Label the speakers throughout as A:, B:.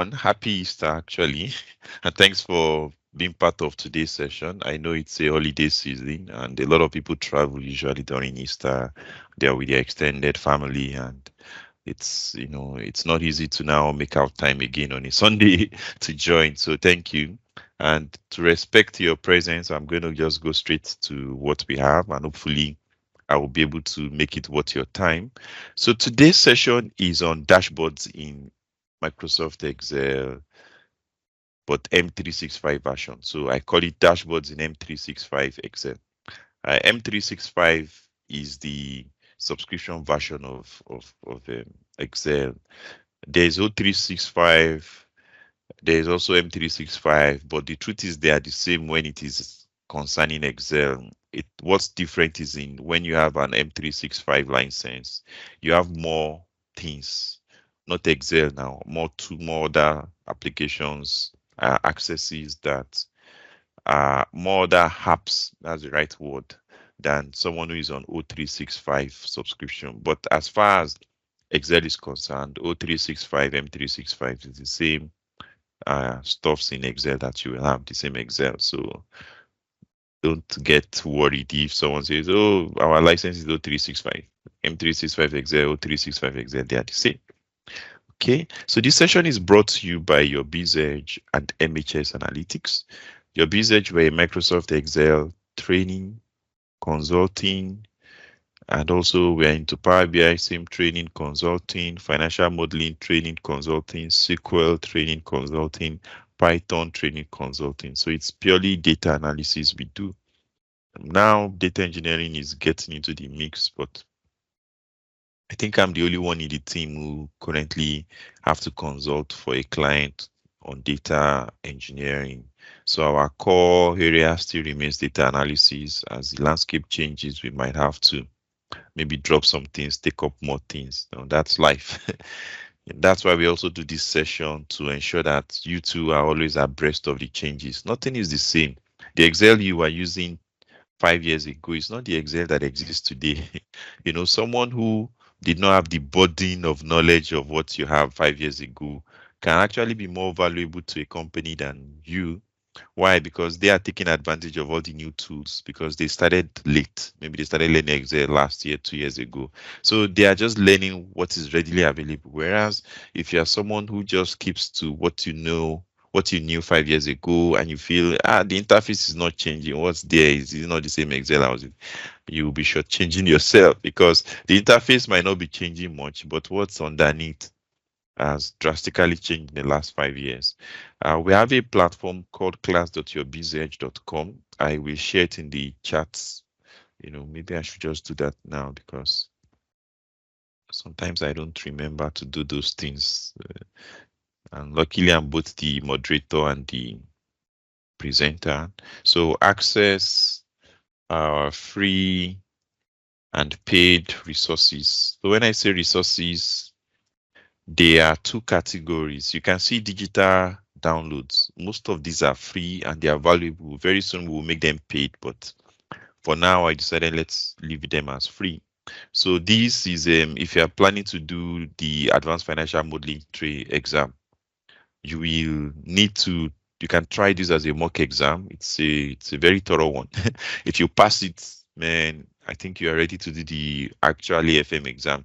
A: everyone. Happy Easter, actually. And thanks for being part of today's session. I know it's a holiday season and a lot of people travel usually during Easter. They're with their extended family and it's not easy to now make out time again on a Sunday to join. So thank you. And to respect your presence, I'm going to just go straight to what we have and hopefully I will be able to make it worth your time. So today's session is on dashboards in Microsoft Excel, but M365 version. So I call it dashboards in M365 Excel. M365 is the subscription version of Excel. There's O365, there's also M365, but the truth is they are the same when it is concerning Excel. What's different is in when you have an M365 license, you have more things, not Excel now, more other applications, accesses that are more other apps, that's the right word, than someone who is on O365 subscription. But as far as Excel is concerned, O365, M365 is the same stuffs in Excel that you will have the same Excel. So don't get worried if someone says, "Oh, our license is O365, M365 Excel, O365 Excel." They are the same. Okay. So this session is brought to you by your BZEDGE and MHS Analytics. Your BZEDGE were a Microsoft Excel training, consulting, and also we're into Power BI, same training, consulting, financial modeling, training, consulting, SQL training, consulting, Python training, consulting. So it's purely data analysis we do. Now data engineering is getting into the mix, but I think I'm the only one in the team who currently have to consult for a client on data engineering. So our core area still remains data analysis. As the landscape changes, we might have to maybe drop some things, take up more things. That's life. That's why we also do this session to ensure that you two are always abreast of the changes. Nothing is the same. The Excel you are using 5 years ago is not the Excel that exists today. Someone who did not have the burden of knowledge of what you have 5 years ago can actually be more valuable to a company than you. Why? Because they are taking advantage of all the new tools because they started late. Maybe they started learning Excel last year, 2 years ago. So they are just learning what is readily available. Whereas if you are someone who just keeps to what you know, what you knew 5 years ago, and you feel the interface is not changing, what's there is not the same Excel I was in, you'll be shortchanging yourself because the interface might not be changing much, but what's underneath has drastically changed in the last 5 years. We have a platform called class.yourbzedge.com. I will share it in the chats. Maybe I should just do that now because sometimes I don't remember to do those things. And luckily, I'm both the moderator and the presenter. So access free and paid resources. So when I say resources, there are two categories. You can see digital downloads. Most of these are free and they are valuable. Very soon we will make them paid, but for now I decided let's leave them as free. So this is if you are planning to do the advanced financial modeling exam, you will need to. You can try this as a mock exam. It's a very thorough one. If you pass it, man, I think you are ready to do the actual AFM exam.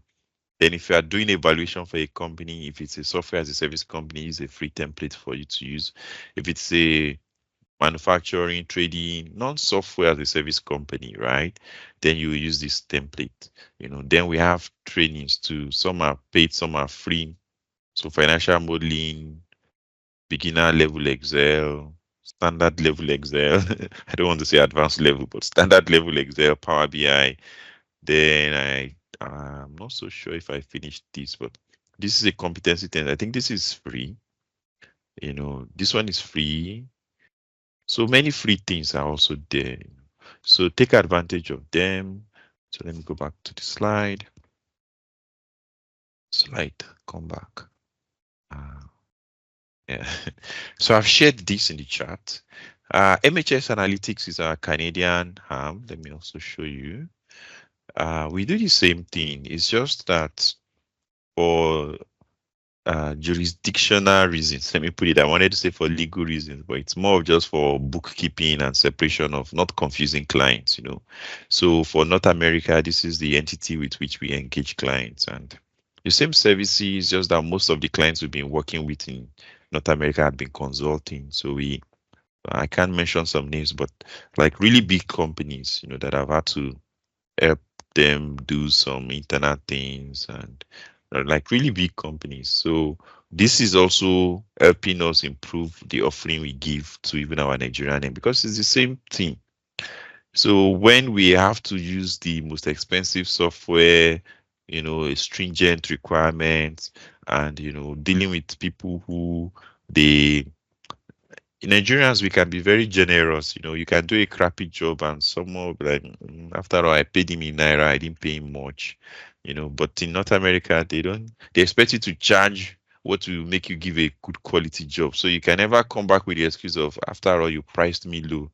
A: Then if you are doing evaluation for a company, if it's a software as a service company, it's a free template for you to use. If it's a manufacturing, trading, non-software as a service company, right? Then you use this template. Then we have trainings too. Some are paid, some are free. So financial modeling, beginner level Excel, standard level Excel. I don't want to say advanced level, but standard level Excel, Power BI. Then I'm not so sure if I finished this, but this is a competency test. I think this is free. This one is free. So many free things are also there. So take advantage of them. So let me go back to the slide. Come back. Yeah. So I've shared this in the chat. MHS Analytics is our Canadian arm. Let me also show you. We do the same thing. It's just that for jurisdictional reasons. Let me put it. I wanted to say for legal reasons, but it's more of just for bookkeeping and separation of not confusing clients, you know. So for North America, this is the entity with which we engage clients, and the same services, just that most of the clients we've been working with in North America have been consulting. So I can't mention some names, but like really big companies, you know, that have had to help them do some internal things and like really big companies. So this is also helping us improve the offering we give to even our Nigerian name because it's the same thing. So when we have to use the most expensive software, you know, stringent requirements, and you know, dealing with people who they Nigerians, we can be very generous. You know, you can do a crappy job and someone will be like, after all, I paid him in Naira, I didn't pay him much. You know, but in North America, they expect you to charge what will make you give a good quality job. So you can never come back with the excuse of, after all, you priced me low.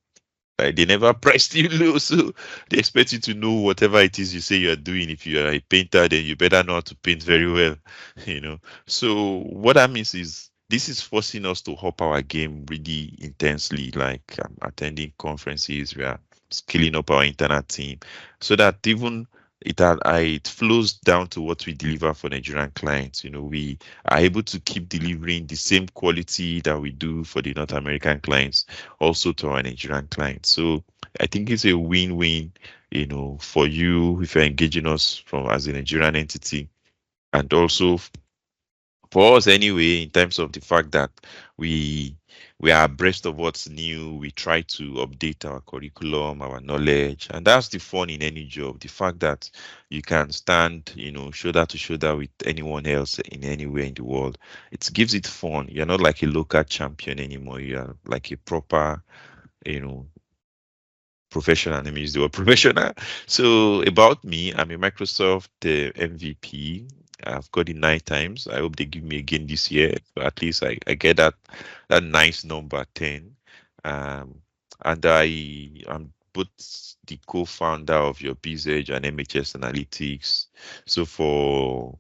A: Like they never priced you low, so they expect you to know whatever it is you say you are doing. If you are a painter, then you better know how to paint very well, you know. So what that means is this is forcing us to up our game really intensely, like attending conferences, we are scaling up our internal team, so that even it flows down to what we deliver for Nigerian clients. You know, we are able to keep delivering the same quality that we do for the North American clients also to our Nigerian clients. So I think it's a win-win, you know, for you if you're engaging us from as a Nigerian entity, and also for us anyway, in terms of the fact that we we are abreast of what's new. We try to update our curriculum, our knowledge, and that's the fun in any job. The fact that you can stand, you know, shoulder to shoulder with anyone else in anywhere in the world. It gives it fun. You're not like a local champion anymore. You're like a proper, you know, professional. Let me use the word professional. So about me, I'm a Microsoft MVP. I've got it 9 times. I hope they give me again this year. So at least I get that nice number 10. Um, and I am both the co-founder of your BZEDGE and MHS Analytics. So for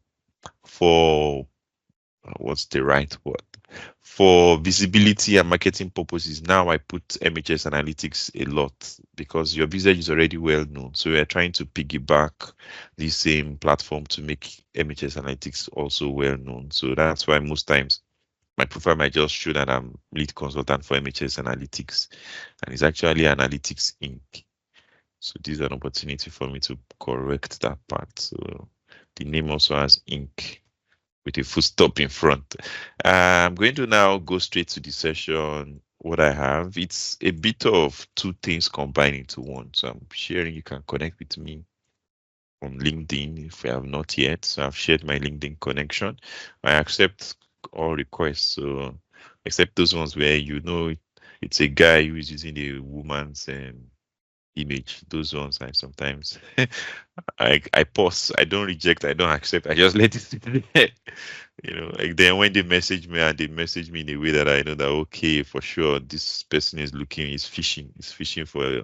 A: what's the right word? For visibility and marketing purposes, now I put MHS Analytics a lot because your business is already well known. So we're trying to piggyback the same platform to make MHS Analytics also well known. So that's why most times my profile might just show that I'm lead consultant for MHS Analytics, and it's actually Analytics Inc. So this is an opportunity for me to correct that part. So the name also has Inc with a full stop in front. I'm going to now go straight to the session. What I have, it's a bit of two things combined into one. So I'm sharing, you can connect with me on LinkedIn if you have not yet. So I've shared my LinkedIn connection. I accept all requests. So except those ones where you know it's a guy who is using a woman's image. Those ones I sometimes I pause. I don't reject. I don't accept. I just let it sit there. You know, like then when they message me and they message me in a way that I know that okay, for sure, this person is fishing for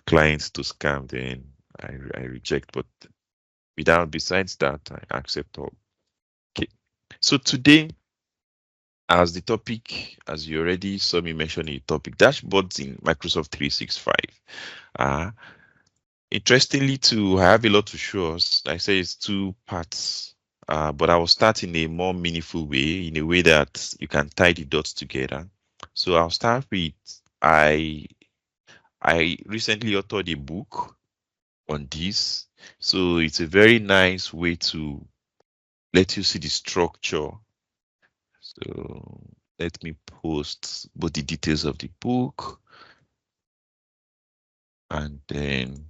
A: clients to scam, then I reject. But without besides that, I accept all. Okay. So today, as the topic, as you already saw me mention the topic, dashboards in Microsoft 365. Interestingly, too, I have a lot to show us. I say it's two parts, but I will start in a more meaningful way, in a way that you can tie the dots together. So I'll start with I recently authored a book on this. So it's a very nice way to let you see the structure. So let me post both the details of the book and then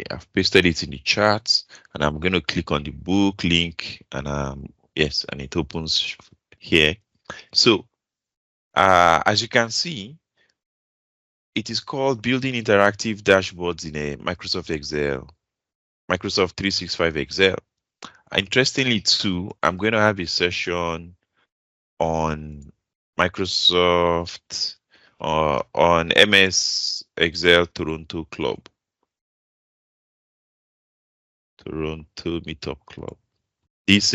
A: I've pasted it in the chat, and I'm going to click on the book link, and yes, and it opens here. So as you can see, it is called Building Interactive Dashboards in a Microsoft Excel, Microsoft 365 Excel. Interestingly, too, I'm going to have a session on Microsoft on MS Excel Toronto Club. Toronto Meetup Club. This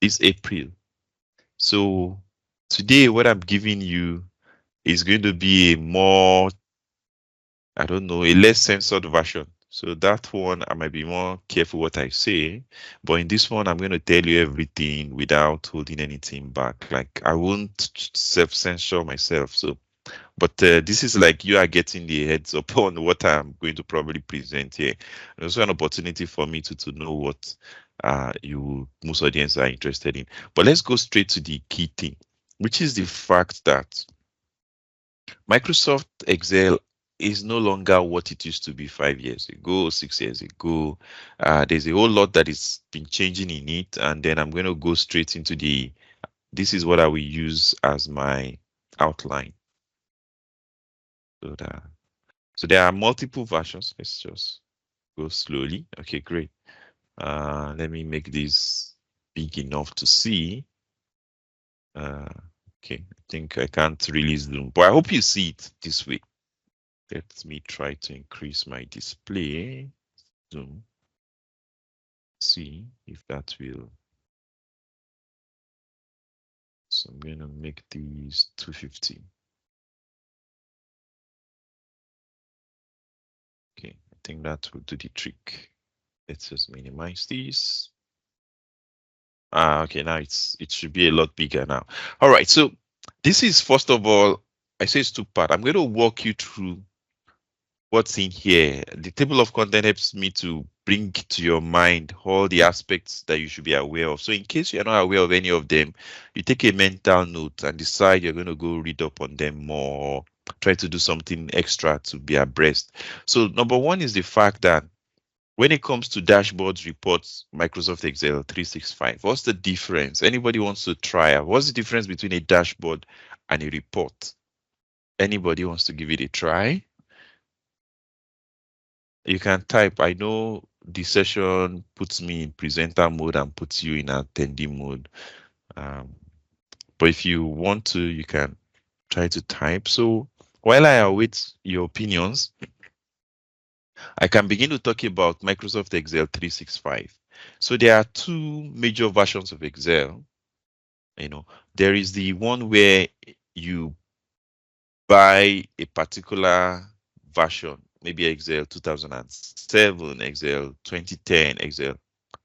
A: this April. So today, what I'm giving you is going to be a more, I don't know, a less censored version. So that one, I might be more careful what I say. But in this one, I'm going to tell you everything without holding anything back. Like I won't self-censor myself. So, but this is like you are getting the heads up on what I'm going to probably present here. And also an opportunity for me to know what you most audience are interested in. But let's go straight to the key thing, which is the fact that Microsoft Excel is no longer what it used to be 5 years ago, 6 years ago. There's a whole lot that is been changing in it, and then I'm going to go straight into this is what I will use as my outline. So there are multiple versions. Let's just go slowly. Okay, great. Let me make this big enough to see. Okay, I think I can't really zoom, but I hope you see it this way. Let me try to increase my display. Zoom. See if that will. So I'm going to make these 250. Okay, I think that will do the trick. Let's just minimize this. Okay, now it should be a lot bigger now. All right, so this is first of all, I say it's two-part. I'm going to walk you through what's in here. The table of content helps me to bring to your mind all the aspects that you should be aware of. So in case you're not aware of any of them, you take a mental note and decide you're going to go read up on them more, try to do something extra to be abreast. So number one is the fact that when it comes to dashboards, reports, Microsoft Excel 365, what's the difference? Anybody wants to try? What's the difference between a dashboard and a report? Anybody wants to give it a try? You can type. I know the session puts me in presenter mode and puts you in attendee mode. But if you want to, you can try to type. So while I await your opinions, I can begin to talk about Microsoft Excel 365. So there are two major versions of Excel. There is the one where you buy a particular version, maybe Excel 2007, Excel 2010, Excel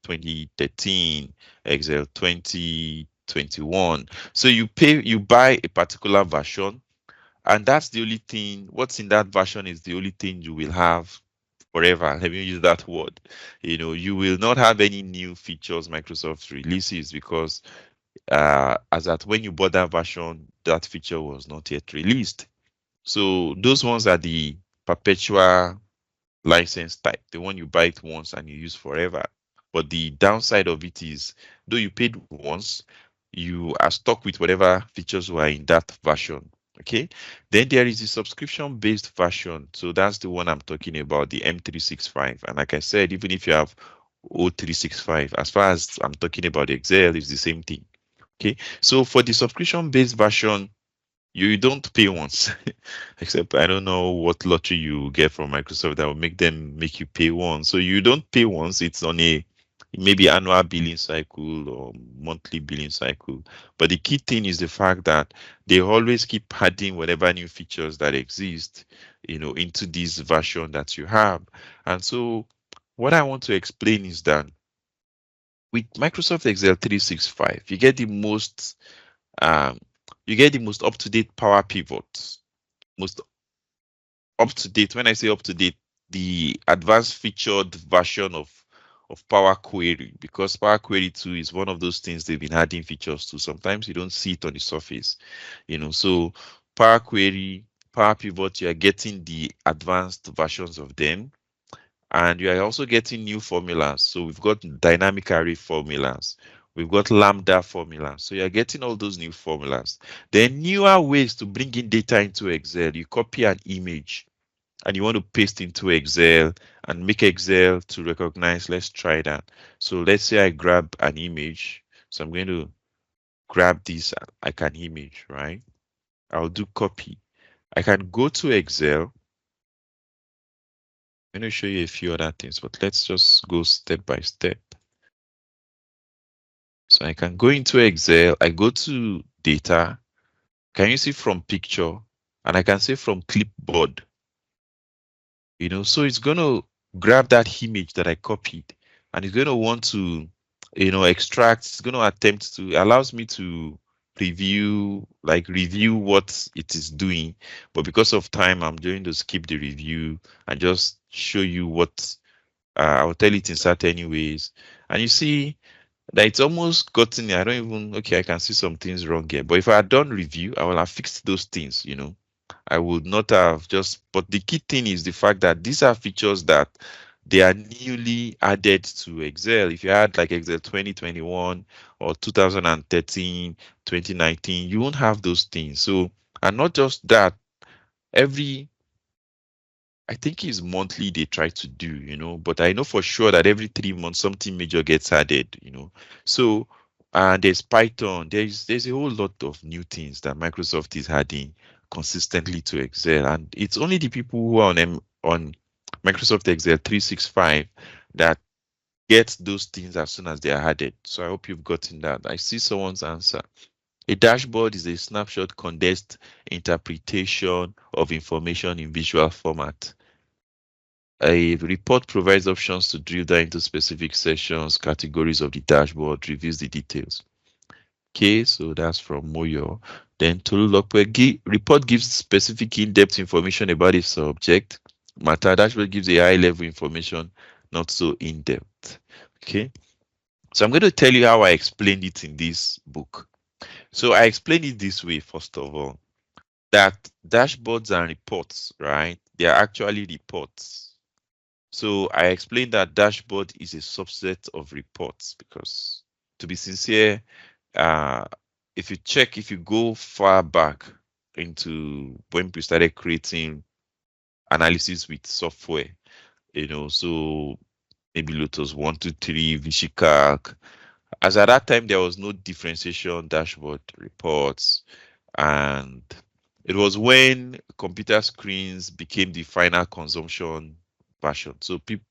A: 2013, Excel 2021. So you buy a particular version, and that's the only thing. What's in that version is the only thing you will have forever. Let me use that word. You will not have any new features Microsoft releases because as at when you bought that version, that feature was not yet released. So those ones are the perpetual license type, the one you buy it once and you use forever. But the downside of it is, though you paid once, you are stuck with whatever features were in that version. Okay. Then there is the subscription-based version. So that's the one I'm talking about, the M365. And like I said, even if you have O365, as far as I'm talking about Excel, it's the same thing. Okay. So for the subscription-based version, you don't pay once, except I don't know what lottery you get from Microsoft that will make you pay once. So you don't pay once. It's on a maybe annual billing cycle or monthly billing cycle. But the key thing is the fact that they always keep adding whatever new features that exist, into this version that you have. And so what I want to explain is that with Microsoft Excel 365, you get the most up-to-date Power Pivot. Most up-to-date, when I say up-to-date, the advanced featured version of Power Query, because Power Query 2 is one of those things they've been adding features to. Sometimes you don't see it on the surface, so Power Query, Power Pivot, you are getting the advanced versions of them. And you are also getting new formulas. So we've got dynamic array formulas. We've got lambda formulas. So you're getting all those new formulas. Then newer ways to bring in data into Excel. You copy an image and you want to paste into Excel and make Excel to recognize. Let's try that. So let's say I grab an image. So I'm going to grab this like an image, right? I'll do copy. I can go to Excel. going to show you a few other things, but let's just go step by step. So I can go into Excel. I go to data. Can you see from picture? And I can say from clipboard. So it's going to grab that image that I copied, and it's going to want to, extract. It's going to attempt to, allows me to review what it is doing. But because of time, I'm going to skip the review and just show you what I'll tell it insert anyways. And you see that it's almost gotten, okay, I can see some things wrong here. But if I had done review, I will have fixed those things, I would not have but the key thing is the fact that these are features that they are newly added to Excel. If you had like Excel 2021 or 2013, 2019, you won't have those things. So, and not just that, I think it's monthly they try to do, but I know for sure that every 3 months something major gets added. So, and there's Python, there's a whole lot of new things that Microsoft is adding consistently to Excel, and it's only the people who are on Microsoft Excel 365 that get those things as soon as they are added. So I hope you've gotten that. I see someone's answer. A dashboard is a snapshot condensed interpretation of information in visual format. A report provides options to drill down into specific sections, categories of the dashboard, reveals the details. Okay, so that's from Moyo. Then Tolu report gives specific in-depth information about a subject matter. Dashboard gives a high-level information, not so in-depth. Okay, so I'm going to tell you how I explained it in this book. So I explained it this way, first of all, that dashboards and reports, right? They are actually reports. So I explained that dashboard is a subset of reports because, to be sincere, if you go far back into when we started creating analysis with software, so maybe Lotus 123, VishiCalc. As at that time, there was no differentiation dashboard reports, and it was when computer screens became the final consumption version. So people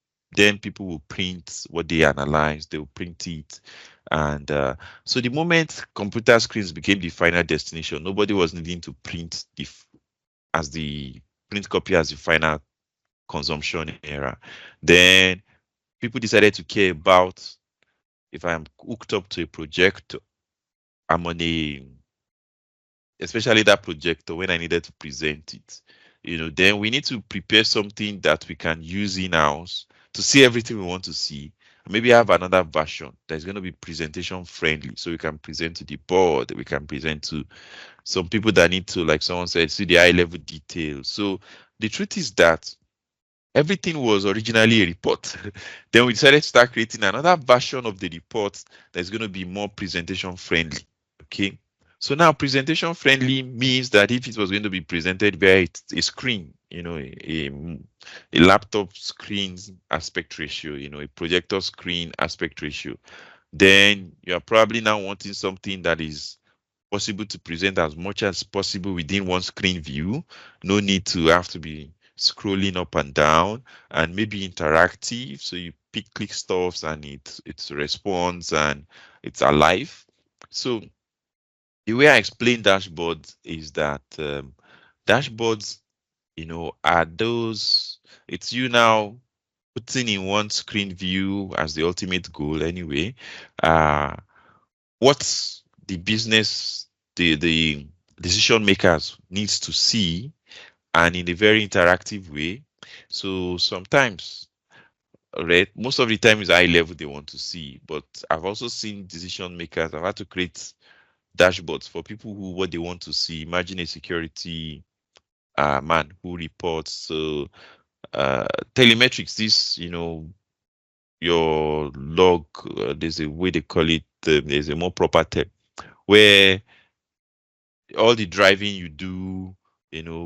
A: will print what they analyze, they will print it. And so the moment computer screens became the final destination, nobody was needing to print the print copy as the final consumption era. Then people decided to care about if I'm hooked up to a projector, I'm on especially that projector when I needed to present it. Then we need to prepare something that we can use in-house to see everything we want to see. Maybe have another version that's going to be presentation friendly, so we can present to the board, we can present to some people that need to, like someone said, see the high level details. So the truth is that everything was originally a report. Then we decided to start creating another version of the report that's going to be more presentation friendly. Okay. So now presentation friendly means that if it was going to be presented via a screen, a laptop screen aspect ratio, a projector screen aspect ratio, then you're probably now wanting something that is possible to present as much as possible within one screen view. No need to have to be scrolling up and down, and maybe interactive. So you click stuffs and it responds and it's alive. So the way I explain dashboards is that dashboards, are those, it's you now putting in one screen view as the ultimate goal anyway. What's the business, the decision makers needs to see, and in a very interactive way. So sometimes, right, most of the time is high level they want to see, but I've also seen decision makers, I've had to create dashboards for people who what they want to see. Imagine a security man who reports. So telemetrics, this, your log, there's a way they call it, there's a more proper term, where all the driving you do,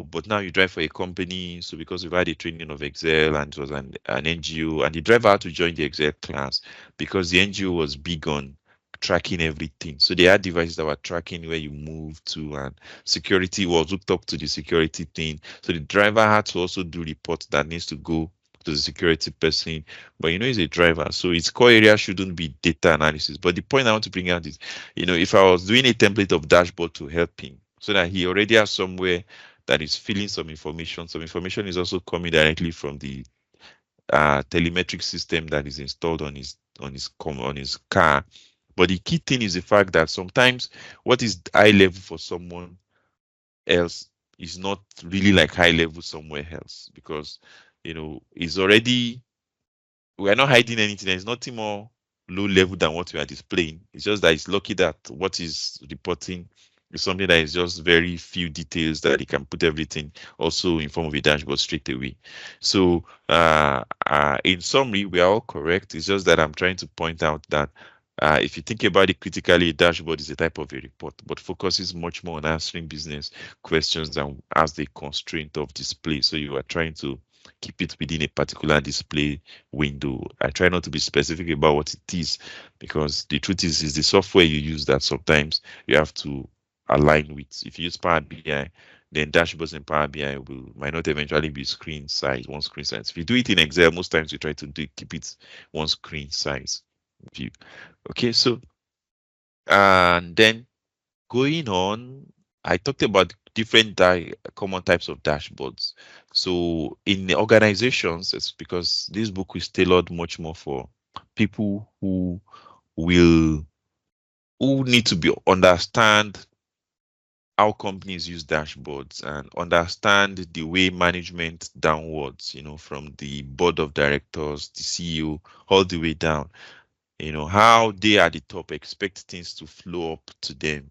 A: but now you drive for a company. So because we've had a training of Excel and it was an NGO, and the driver had to join the Excel class because the NGO was big on tracking everything. So they had devices that were tracking where you move to, and security was hooked up to the security thing. So the driver had to also do reports that needs to go talk to the security person, but he's a driver, so his core area shouldn't be data analysis. But the point I want to bring out is, if I was doing a template of dashboard to help him, so that he already has somewhere that is filling some information is also coming directly from the telemetric system that is installed on his car. But the key thing is the fact that sometimes what is high level for someone else is not really like high level somewhere else, because it's already, we are not hiding anything. There's nothing more low level than what we are displaying. It's just that it's lucky that what is reporting is something that is just very few details that it can put everything also in form of a dashboard straight away. So in summary, we are all correct. It's just that I'm trying to point out that if you think about it critically, a dashboard is a type of a report, but focuses much more on answering business questions than as the constraint of display. So you are trying to keep it within a particular display window. I try not to be specific about what it is, because the truth is the software you use that sometimes you have to align with. If you use Power BI, then dashboards in Power BI might not eventually be screen size, one screen size. If you do it in Excel, most times you try to keep it one screen size view. Okay, so and then going on, I talked about different common types of dashboards. So in the organizations, it's because this book is tailored much more for people who need to be understand how companies use dashboards and understand the way management downwards, from the board of directors, the CEO, all the way down, how they at the top expect things to flow up to them.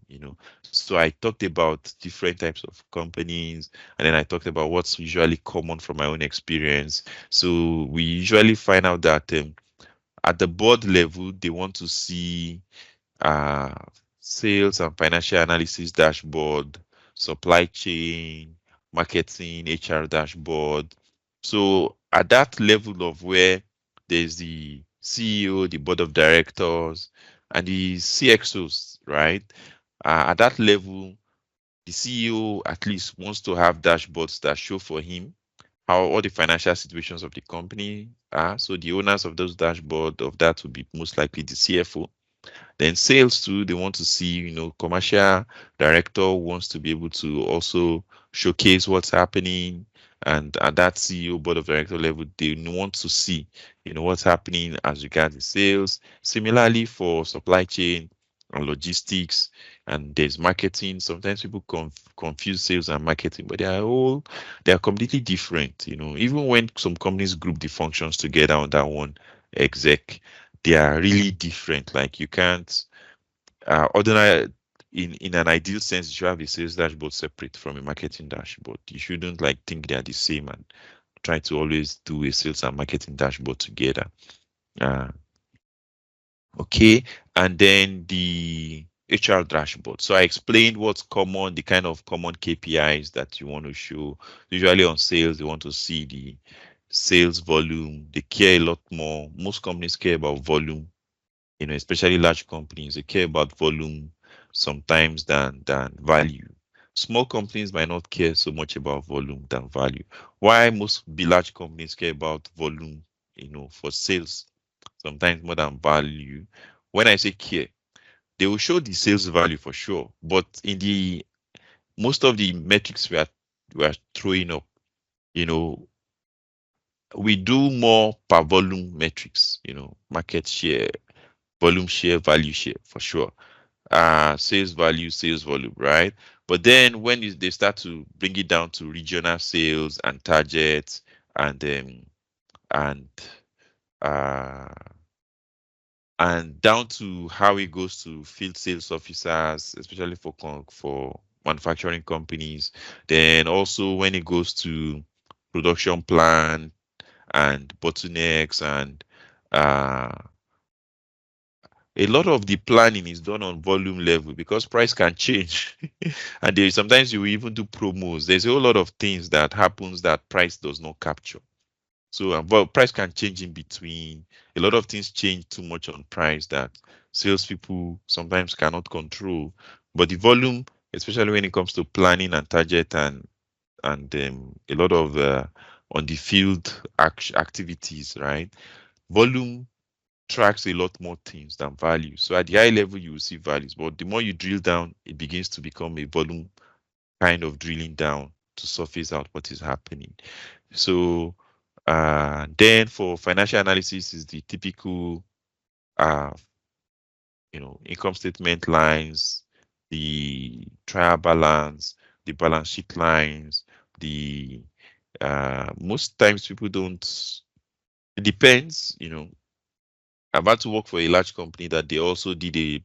A: So I talked about different types of companies, and then I talked about what's usually common from my own experience. So we usually find out that at the board level, they want to see uh, sales and financial analysis dashboard, supply chain, marketing, HR dashboard. So at that level of where there's the CEO, the board of directors, and the CXOs, right? At that level, the CEO at least wants to have dashboards that show for him how all the financial situations of the company are. So the owners of those dashboard of that would be most likely the CFO. Then sales too, they want to see, commercial director wants to be able to also showcase what's happening. And at that CEO board of director level, they want to see, what's happening as regards the sales. Similarly for supply chain and logistics, and there's marketing. Sometimes people confuse sales and marketing, but they are completely different. Even when some companies group the functions together under one exec, they are really different. Like you can't ordinary in an ideal sense, you should have a sales dashboard separate from a marketing dashboard. You shouldn't like think they are the same and try to always do a sales and marketing dashboard together. Uh, okay, and then the HR dashboard. So I explained what's common, the kind of common KPIs that you want to show. Usually on sales, they want to see the sales volume. They care a lot more. Most companies care about volume, especially large companies. They care about volume sometimes than value. Small companies might not care so much about volume than value. Why most large companies care about volume, for sales, sometimes more than value. When I say care, they will show the sales value for sure, but in the most of the metrics we are throwing up, we do more per volume metrics, market share, volume share, value share for sure. Sales value, sales volume, right? But then when they start to bring it down to regional sales and targets and uh, and down to how it goes to field sales officers, especially for manufacturing companies. Then also when it goes to production plan and bottlenecks and uh, a lot of the planning is done on volume level because price can change. And sometimes you even do promos. There's a whole lot of things that happens that price does not capture. So price can change in between. A lot of things change too much on price that salespeople sometimes cannot control. But the volume, especially when it comes to planning and target and a lot of on the field activities, right? Volume tracks a lot more things than value. So at the high level, you will see values, but the more you drill down, it begins to become a volume kind of drilling down to surface out what is happening. So then for financial analysis is the typical uh, income statement lines, the trial balance, the balance sheet lines, the most times people don't, it depends, I've had to work for a large company that they also did a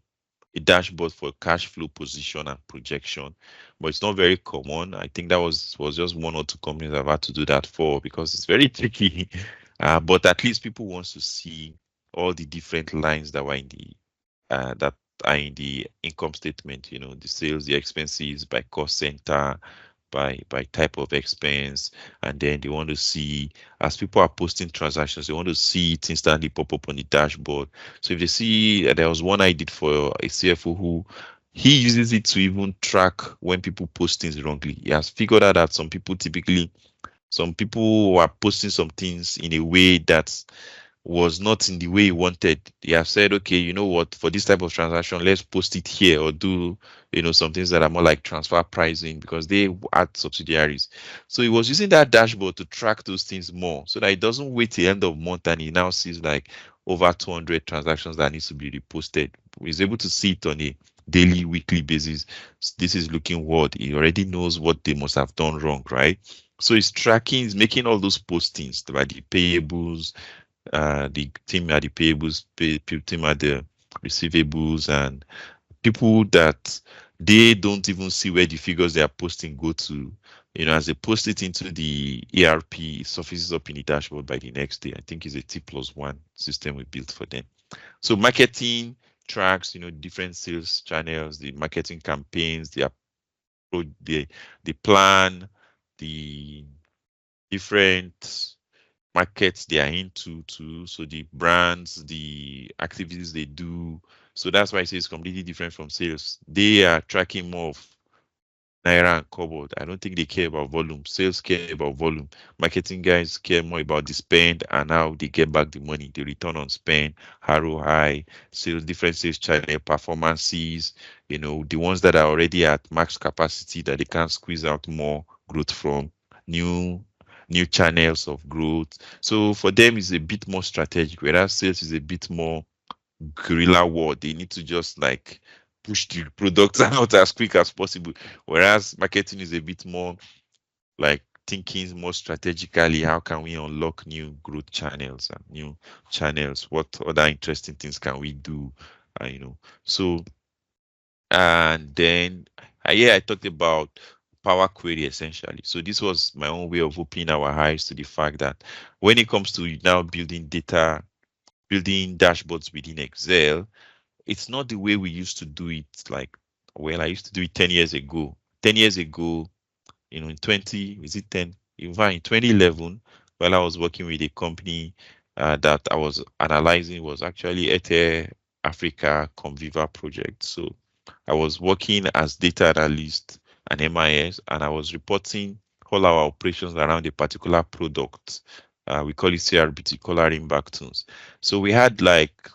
A: dashboard for cash flow position and projection, but it's not very common. I think that was just one or two companies I've had to do that for because it's very tricky. But at least people wants to see all the different lines that were in the that are in the income statement, the sales, the expenses by cost center, by type of expense, and then they want to see as people are posting transactions, they want to see it instantly pop up on the dashboard. So if they see, there was one I did for a CFO who he uses it to even track when people post things wrongly. He has figured out that some people are posting some things in a way that was not in the way he wanted. He have said, okay, you know what, for this type of transaction, let's post it here or do, some things that are more like transfer pricing because they add subsidiaries. So he was using that dashboard to track those things more so that it doesn't wait till end of month and he now sees like over 200 transactions that needs to be reposted. He's able to see it on a daily, weekly basis. This is looking what he already knows what they must have done wrong, right? So he's tracking, he's making all those postings by the payables, the team at the payables, team at the receivables, and people that they don't even see where the figures they are posting go to. As they post it into the ERP, it surfaces up in the dashboard by the next day. I think it's a T+1 system we built for them. So marketing tracks, different sales channels, the marketing campaigns, the plan, the different markets they are into too. So the brands, the activities they do. So that's why I say it's completely different from sales. They are tracking more of Naira and Kobo. I don't think they care about volume. Sales care about volume. Marketing guys care more about the spend and how they get back the money, the return on spend, ROI, sales, different sales channel performances, the ones that are already at max capacity that they can squeeze out more growth from, new channels of growth. So for them, it's a bit more strategic, whereas sales is a bit more guerrilla war. They need to just like push the products out as quick as possible. Whereas marketing is a bit more like thinking more strategically. How can we unlock new growth channels and new channels? What other interesting things can we do? So and then I talked about Power Query essentially. So this was my own way of opening our eyes to the fact that when it comes to now building dashboards within Excel, it's not the way we used to do it. Like, well, I used to do it 10 years ago. 10 years ago, in 20, is it 10? In fact, in 2011, while I was working with a company that I was analyzing, was actually Ete Africa Conviva project. So I was working as data analyst and MIS, and I was reporting all our operations around a particular product. We call it CRBT, coloring back tunes. So we had like,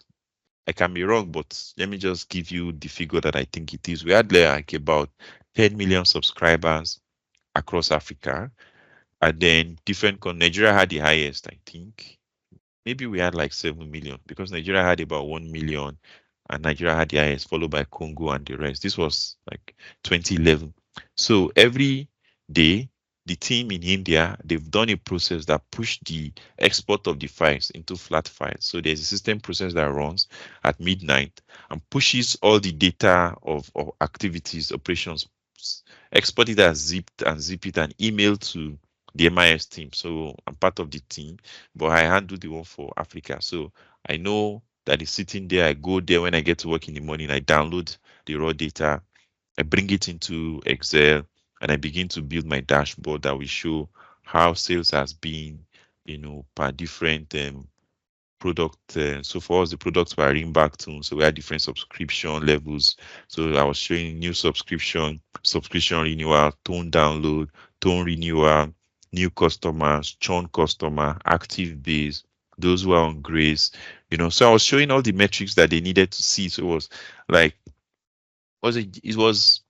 A: I can be wrong, but let me just give you the figure that I think it is. We had like about 10 million subscribers across Africa. And then Nigeria had the highest, I think. Maybe we had like 7 million because Nigeria had about 1 million and Nigeria had the highest, followed by Congo and the rest. This was like 2011. So every day, the team in India, they've done a process that pushed the export of the files into flat files. So there's a system process that runs at midnight and pushes all the data of activities, operations, export it as zipped and zip it and email to the MIS team. So I'm part of the team, but I handle the one for Africa. So I know that it's sitting there. I go there when I get to work in the morning. I download the raw data. I bring it into Excel and I begin to build my dashboard that will show how sales has been, per different product. So for us, the products were ringback tunes. So we had different subscription levels. So I was showing new subscription renewal, tone download, tone renewal, new customers, churn customer, active base, those who are on grace, So I was showing all the metrics that they needed to see. So it was like, it was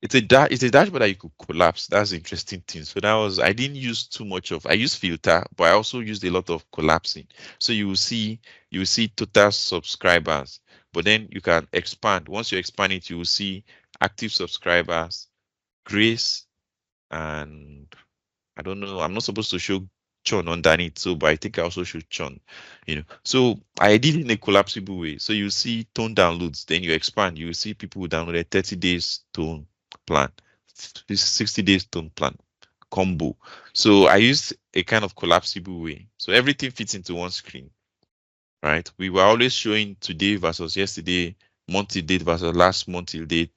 A: it's a dashboard that you could collapse. That's the interesting thing. So I didn't use too much of, I used filter, but I also used a lot of collapsing. So you will see total subscribers, but then you can expand. Once you expand it, you will see active subscribers, grace, and I don't know. I'm not supposed to show churn underneath, so but I think I also should churn. So I did it in a collapsible way. So you see tone downloads, then you expand. You will see people who downloaded 30 days tone plan, 60 days tone plan combo. So I used a kind of collapsible way. So everything fits into one screen, right? We were always showing today versus yesterday, month to date versus last month till date,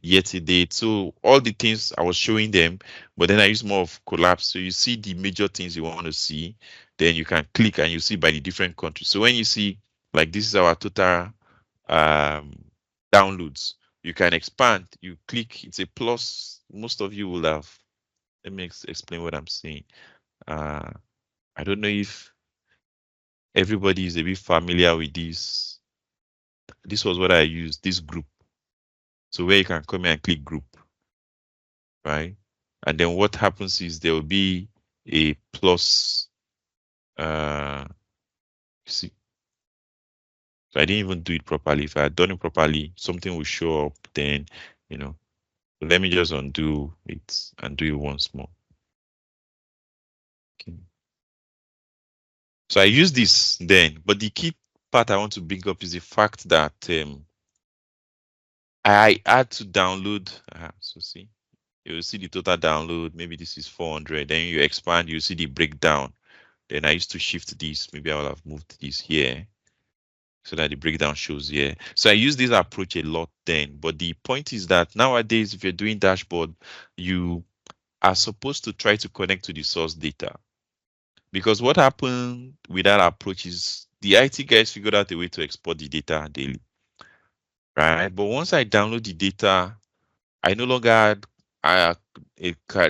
A: year to date. So all the things I was showing them, but then I use more of collapse. So you see the major things you want to see, then you can click and you see by the different countries. So when you see like this is our total um, downloads, you can expand. You click, it's a plus. Most of you will have. Let me explain what I'm saying. I don't know if everybody is a bit familiar with this. This was what I used, this group. So where you can come here and click group, right? And then what happens is there will be a plus. See, so I didn't even do it properly. If I had done it properly, something will show up. Then, let me just undo it and do it once more. Okay. So I use this then, but the key part I want to bring up is the fact that I had to download. So see, you will see the total download. Maybe this is 400. Then you expand, you see the breakdown. Then I used to shift this. Maybe I will have moved this here so that the breakdown shows here. So I use this approach a lot then. But the point is that nowadays, if you're doing dashboard, you are supposed to try to connect to the source data. Because what happened with that approach is the IT guys figured out a way to export the data daily, right? But once I download the data, I no longer had a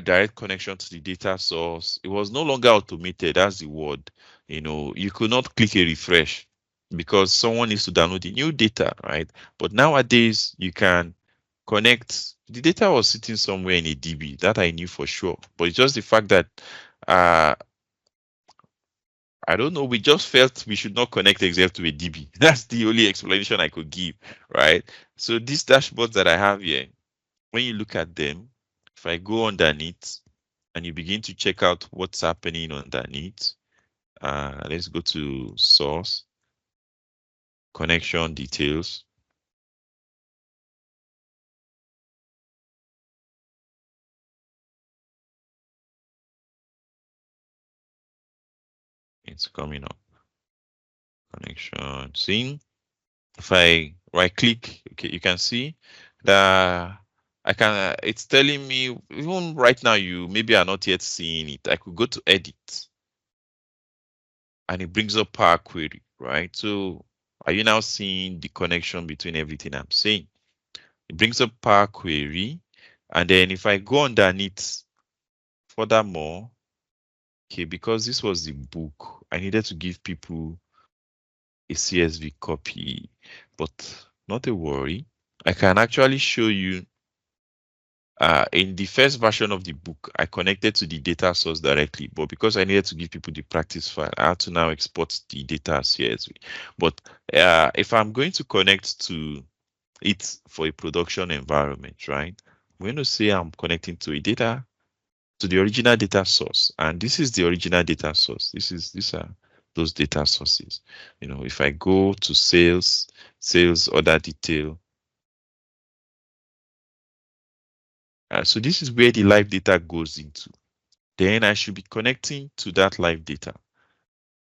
A: direct connection to the data source. It was no longer automated. That's the word. You could not click a refresh because someone needs to download the new data, right? But nowadays you can connect. The data was sitting somewhere in a DB that I knew for sure, but it's just the fact that I don't know. We just felt we should not connect Excel to a DB. That's the only explanation I could give, right? So these dashboards that I have here, when you look at them, if I go underneath and you begin to check out what's happening underneath, let's go to source, connection details. It's coming up. Connection, see? If I right click, okay, you can see that it's telling me, even right now, you maybe are not yet seeing it. I could go to edit and it brings up Power Query, right? So are you now seeing the connection between everything I'm saying? It brings up Power Query. And then if I go underneath, furthermore, okay, because this was the book, I needed to give people a CSV copy, but not a worry. I can actually show you in the first version of the book, I connected to the data source directly, but because I needed to give people the practice file, I had to now export the data as CSV. But if I'm going to connect to it for a production environment, right? I'm going to say I'm connecting to the original data source, and this is the original data source. These are those data sources. If I go to sales, order detail. So this is where the live data goes into. Then I should be connecting to that live data,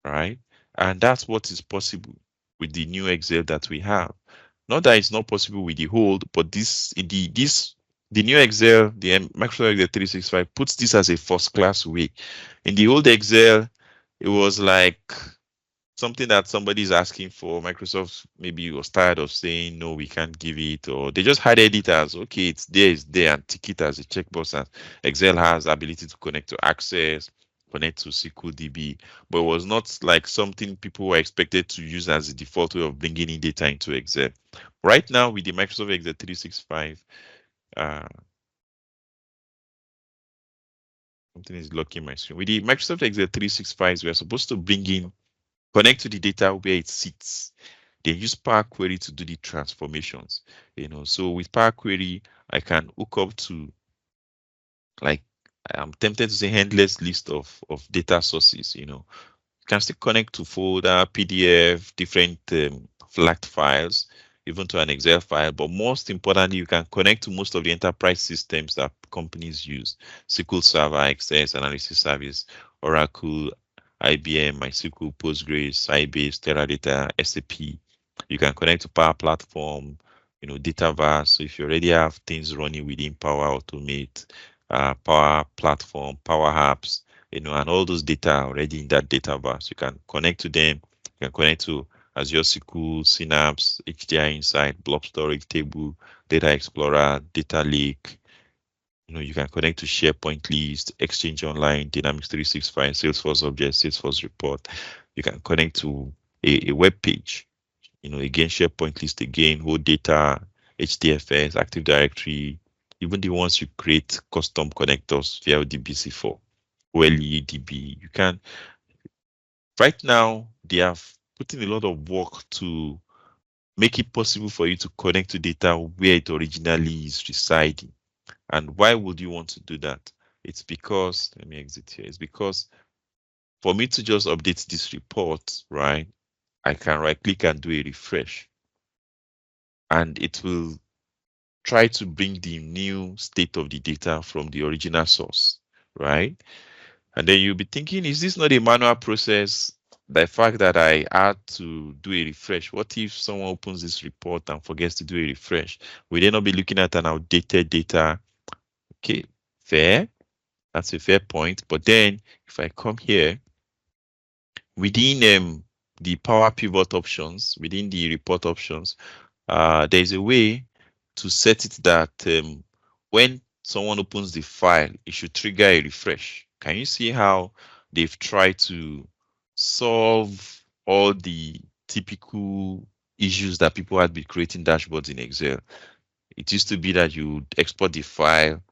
A: right? And that's what is possible with the new Excel that we have. Not that it's not possible with the old, but the new Excel, the Microsoft Excel 365 puts this as a first class way. In the old Excel, it was like something that somebody is asking for. Microsoft maybe was tired of saying no, we can't give it, or they just added it as okay, it's there, and tick it as a checkbox. And Excel has ability to connect to Access, connect to SQL DB, but it was not like something people were expected to use as the default way of bringing in data into Excel. Right now, with the Microsoft Excel 365, uh, something is blocking my screen. With the Microsoft Excel 365, we are supposed to bring in, connect to the data where it sits. Then use Power Query to do the transformations. So with Power Query, I can hook up to, like, I'm tempted to say endless list of data sources. Can still connect to folder, PDF, different flat files, even to an Excel file. But most importantly, you can connect to most of the enterprise systems that companies use: SQL Server, Access, Analysis Service, Oracle, IBM, MySQL, Postgres, Sybase, Teradata, SAP. You can connect to Power Platform, Dataverse. So if you already have things running within Power Automate, Power Platform, Power Apps, and all those data already in that Dataverse, you can connect to them. You can connect to Azure SQL, Synapse, HDI Insight, Blob Storage Table, Data Explorer, Data Lake. You can connect to SharePoint List, Exchange Online, Dynamics 365, Salesforce Object, Salesforce Report. You can connect to a web page. Again, SharePoint List again, whole data, HDFS, Active Directory, even the ones you create custom connectors via DBC4, OLEDB. You can, right now, they have put in a lot of work to make it possible for you to connect to data where it originally is residing. And why would you want to do that? It's because, let me exit here. It's because for me to just update this report, right, I can right click and do a refresh. And it will try to bring the new state of the data from the original source, right? And then you'll be thinking, is this not a manual process? The fact that I had to do a refresh, what if someone opens this report and forgets to do a refresh? Will they not be looking at an outdated data? Okay, fair. That's a fair point. But then if I come here, within the Power Pivot options, within the report options, there's a way to set it that when someone opens the file, it should trigger a refresh. Can you see how they've tried to solve all the typical issues that people had been creating dashboards in Excel? It used to be that you export the file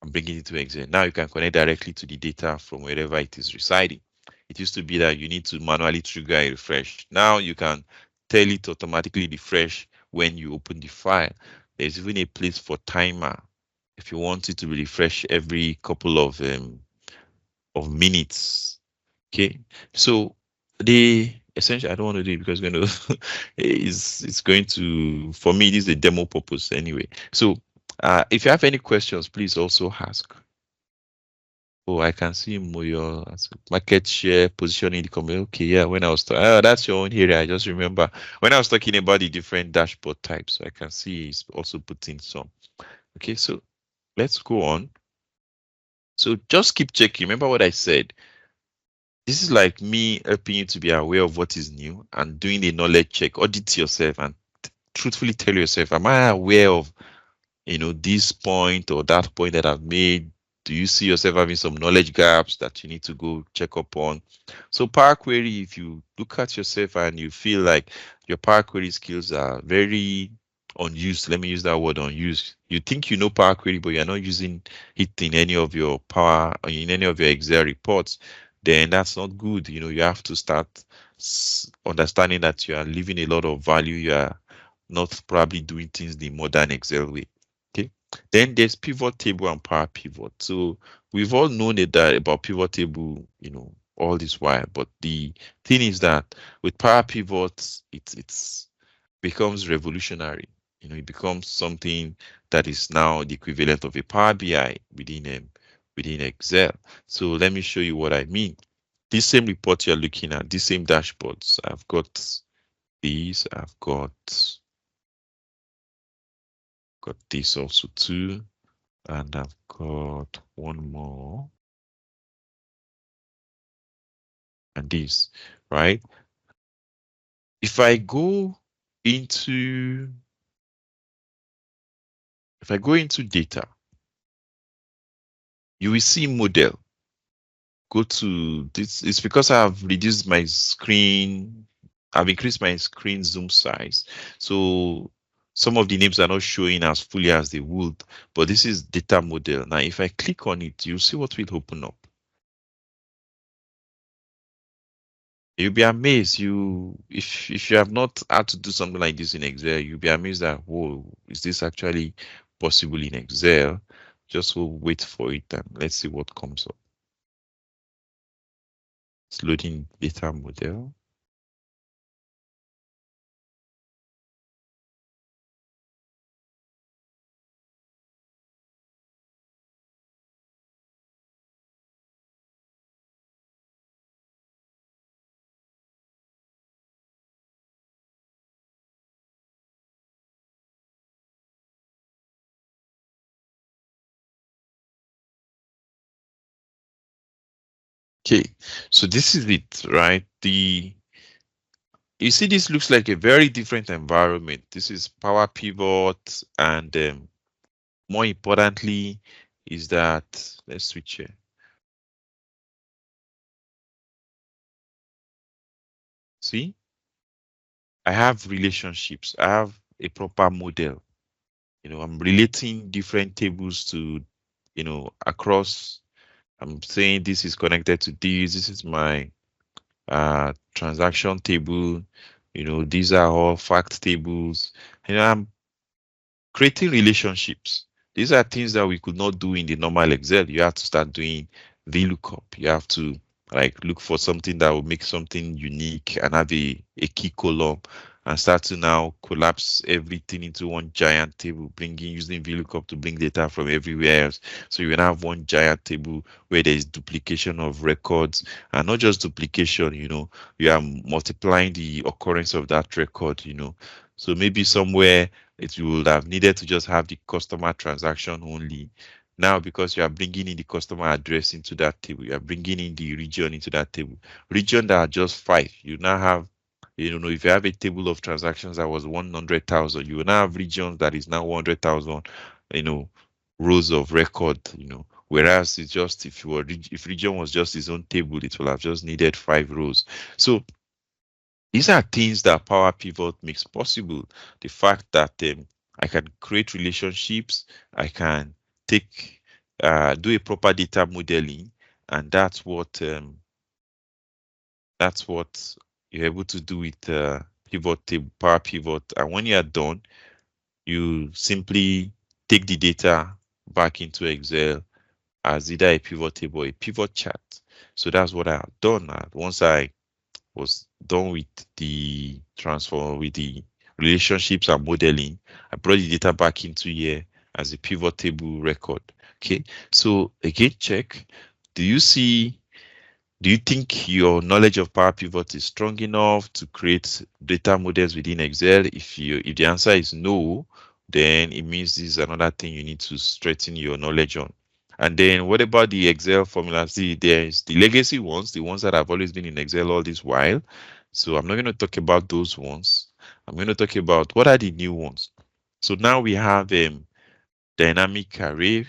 A: and bring it into Excel. Now you can connect directly to the data from wherever it is residing. It used to be that you need to manually trigger a refresh. Now you can tell it automatically refresh when you open the file. There's even a place for timer if you want it to be refreshed every couple of minutes. Okay, so the essentially, I don't want to do it because it's going to it's going to, for me, this is a demo purpose anyway. So if you have any questions, please also ask. Oh, I can see Moyo as market share positioning the company. Okay, yeah. When I was oh, that's your own area. I just remember when I was talking about the different dashboard types. So I can see he's also putting some. Okay, so let's go on. So just keep checking. Remember what I said. This is like me helping you to be aware of what is new and doing a knowledge check. Audit yourself and truthfully tell yourself, am I aware of this point or that point that I've made? Do you see yourself having some knowledge gaps that you need to go check up on? So Power Query, if you look at yourself and you feel like your Power Query skills are very unused, let me use that word, unused. You think you know Power Query, but you're not using it in any of your in any of your Excel reports, then that's not good. You have to start understanding that you are leaving a lot of value. You are not probably doing things the modern Excel way. Okay. Then there's pivot table and power pivot. So we've all known that about pivot table, all this while. But the thing is that with power pivots, it's becomes revolutionary. It becomes something that is now the equivalent of a Power BI within Excel. So let me show you what I mean. This same report you're looking at, these same dashboards, I've got these, I've got this also too, and I've got one more, and this, right? If I go into data, you will see model. Go to this. It's because I've reduced my screen. I've increased my screen zoom size. So some of the names are not showing as fully as they would, but this is data model. Now, if I click on it, you'll see what will open up. You'll be amazed. If you have not had to do something like this in Excel, you'll be amazed that, whoa, is this actually possible in Excel? Just we'll wait for it and let's see what comes up. It's loading data model. Okay, so this is it, right? You see, this looks like a very different environment. This is Power Pivot, and more importantly, is that let's switch here. See, I have relationships. I have a proper model. I'm relating different tables to, across. I'm saying this is connected to this. This is my transaction table. These are all fact tables. I'm creating relationships. These are things that we could not do in the normal Excel. You have to start doing VLOOKUP. You have to look for something that will make something unique and have a key column and start to now collapse everything into one giant table, using VLOOKUP to bring data from everywhere else. So you can have one giant table where there is duplication of records, and not just duplication, you are multiplying the occurrence of that record, So maybe somewhere it would have needed to just have the customer transaction only. Now, because you are bringing in the customer address into that table, you are bringing in the region into that table. Region that are just 5, you now have, if you have a table of transactions that was 100,000, you will now have regions that is now 100,000, rows of record, Whereas it's just if region was just its own table, it will have just needed 5 rows. So these are things that Power Pivot makes possible. The fact that I can create relationships, I can do a proper data modeling, and that's what you're able to do with pivot table, Power Pivot. And when you are done, you simply take the data back into Excel as either a pivot table or a pivot chart. So that's what I have done. Once I was done with the transfer, with the relationships and modeling, I brought the data back into here as a pivot table record. Okay, so again, check. Do you think your knowledge of Power Pivot is strong enough to create data models within Excel? If the answer is no, then it means this is another thing you need to strengthen your knowledge on. And then what about the Excel formulas? There's the legacy ones, the ones that have always been in Excel all this while. So I'm not going to talk about those ones. I'm going to talk about what are the new ones. So now we have dynamic array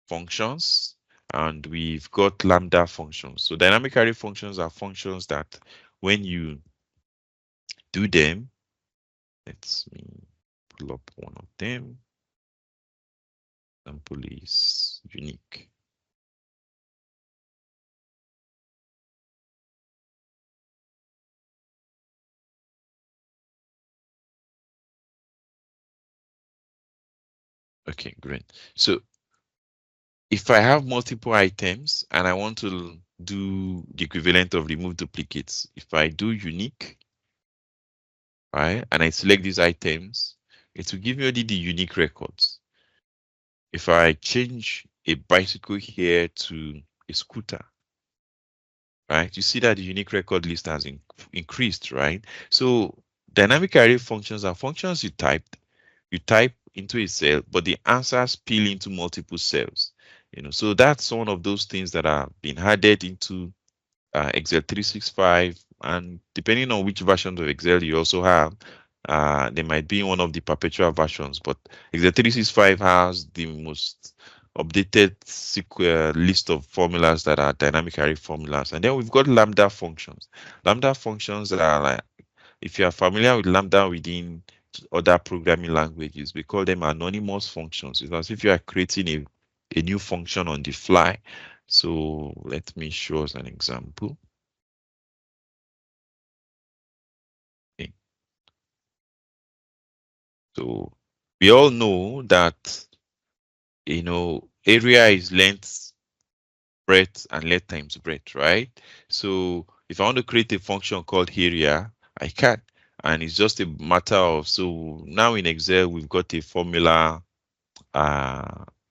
A: functions, and we've got lambda functions. So dynamic array functions are functions that when you do them, let me pull up one of them. Example is unique. Okay, great. So if I have multiple items and I want to do the equivalent of remove duplicates, if I do unique, right, and I select these items, it will give me only the unique records. If I change a bicycle here to a scooter, right, you see that the unique record list has increased, right? So dynamic array functions are functions you type into a cell, but the answers spill into multiple cells. So that's one of those things that are being added into Excel 365 and depending on which version of Excel you also have, they might be one of the perpetual versions, but Excel 365 has the most updated list of formulas that are dynamic array formulas. And then we've got Lambda functions. Lambda functions are like, if you are familiar with Lambda within other programming languages, we call them anonymous functions. It's as if you are creating a new function on the fly. So let me show us an example. Okay. So we all know that, area is length, breadth, and length times breadth, right? So if I want to create a function called area, I can. And it's just a matter of, so now in Excel, we've got a formula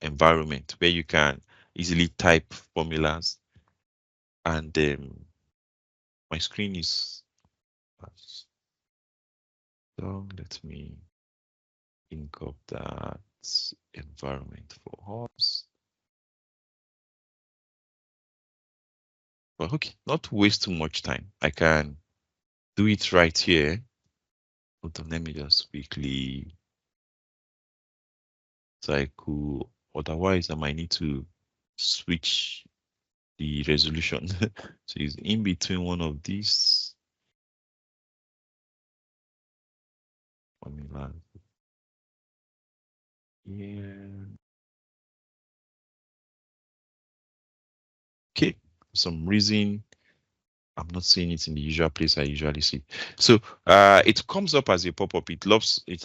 A: environment where you can easily type formulas. And my screen is, so let me link up that environment for us. But okay, not to waste too much time, I can do it right here. Hold on, let me just quickly cycle. Otherwise, I might need to switch the resolution. So it's in between one of these formulas. Yeah. Okay. For some reason, I'm not seeing it in the usual place I usually see. So it comes up as a pop-up. It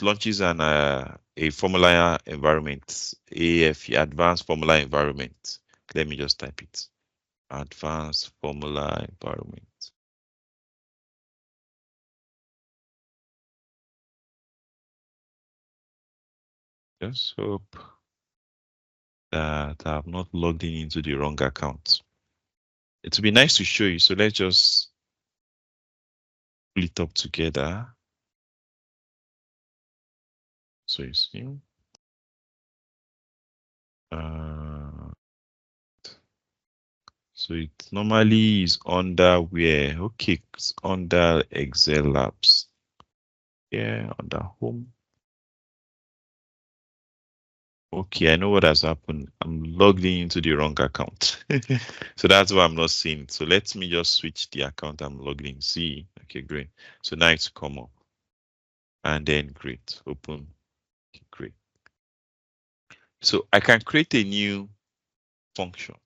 A: launches a formula environment, AFE, advanced formula environment. Let me just type it. Advanced formula environment. Just hope that I've not logged in into the wrong account. It would be nice to show you. So let's just pull it up together. So you see, so it normally is under where? Okay, it's under Excel Labs. Yeah, under Home. Okay, I know what has happened. I'm logged in into the wrong account. So that's why I'm not seeing it. So let me just switch the account I'm logged in. See, okay, great. So now it's come up. And then great, open, okay, great. So I can create a new function.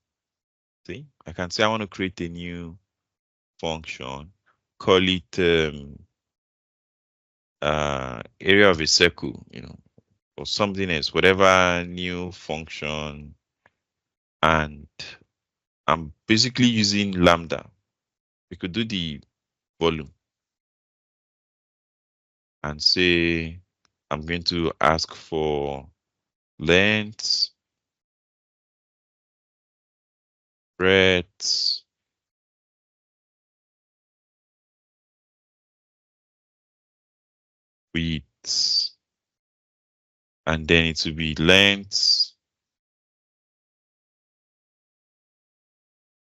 A: See, I can say I want to create a new function, call it area of a circle, or something else, whatever new function. And I'm basically using lambda. We could do the volume and say I'm going to ask for length, breadth, width, and then it will be length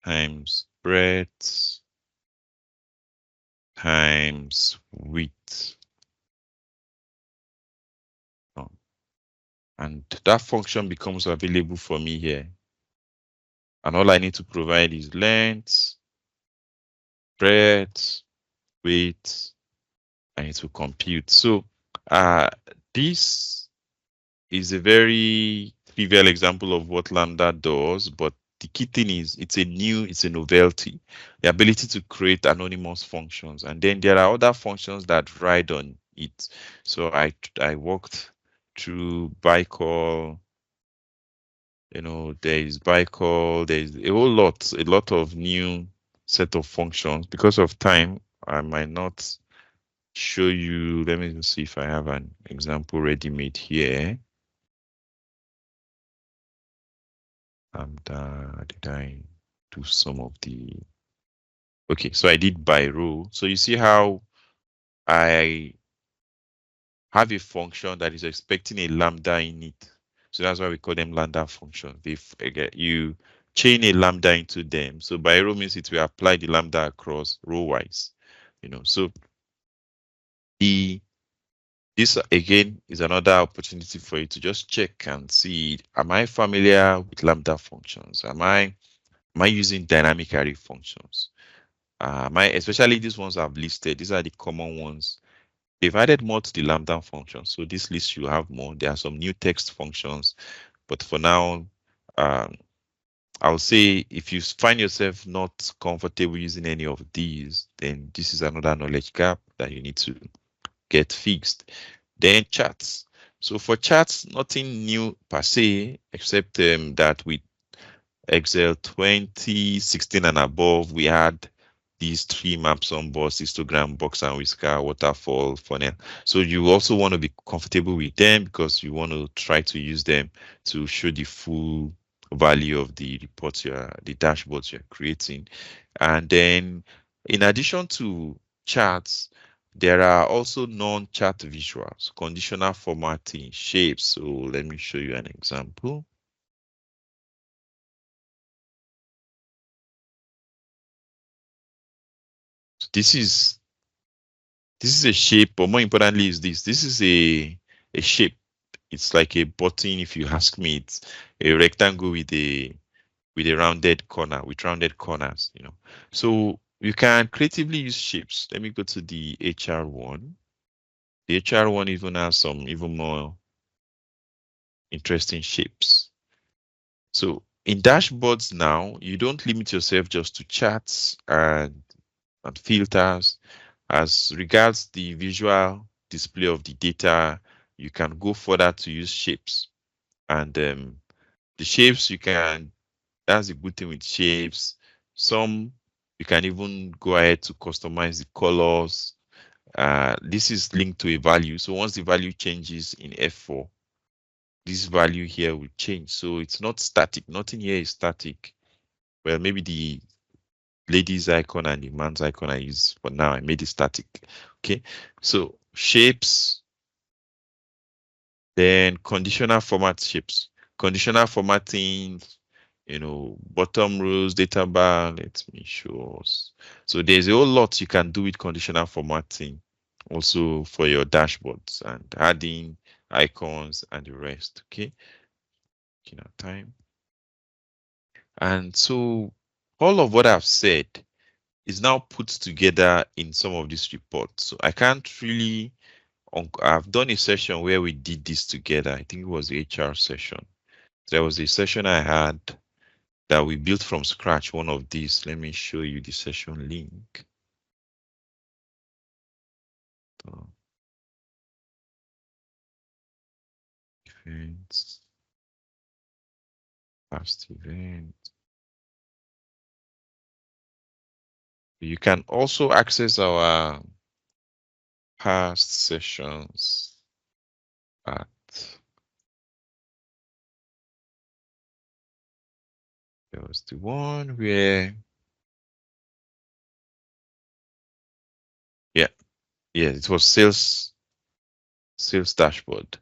A: times breadth times width. And that function becomes available for me here. And all I need to provide is length, breadth, width, and it will compute. So this is a very trivial example of what Lambda does, but the key thing is it's a novelty, the ability to create anonymous functions. And then there are other functions that ride on it. So I walked through bycall, there is bycall, there's a lot of new set of functions. Because of time, I might not show you. Let me see if I have an example ready-made here. And did I do some of the? Okay, so I did by row. So you see how I have a function that is expecting a lambda in it. So that's why we call them lambda functions. If you chain a lambda into them, so by row means it will apply the lambda across row wise. So this again is another opportunity for you to just check and see, am I familiar with Lambda functions? Am I using dynamic array functions? Especially these ones I've listed, these are the common ones. They've added more to the Lambda function. So this list you have more. There are some new text functions, but for now, um, I'll say if you find yourself not comfortable using any of these, then this is another knowledge gap that you need to get fixed. Then charts. So for charts, nothing new per se, except that with Excel 2016 and above, we had these three maps on board: histogram, box and whisker, waterfall, funnel. So you also want to be comfortable with them because you want to try to use them to show the full value of the reports the dashboards you're creating. And then in addition to charts, there are also non-chart visuals, conditional formatting, shapes. So let me show you an example. So this is a shape, but more importantly is this. This is a shape. It's like a button, if you ask me. It's a rectangle with a rounded corner, with rounded corners. So you can creatively use shapes. Let me go to the HR one. The HR one even has some even more interesting shapes. So in dashboards now, you don't limit yourself just to charts and filters. As regards the visual display of the data, you can go further to use shapes. And the shapes that's a good thing with shapes. Some you can even go ahead to customize the colors. This is linked to a value. So once the value changes in F4, this value here will change. So it's not static. Nothing here is static. Well, maybe the ladies icon and the man's icon I use for now. I made it static. Okay. So shapes, then conditional format shapes. Conditional formatting, bottom rows, data bar. Let me show us. So there's a whole lot you can do with conditional formatting also for your dashboards and adding icons and the rest. Okay. Time. And so all of what I've said is now put together in some of these reports. So I can't really, I've done a session where we did this together. I think it was the HR session. There was a session I had that we built from scratch, one of these. Let me show you the session link. Events, past event. You can also access our past sessions at there was the one where yeah, it was sales dashboard.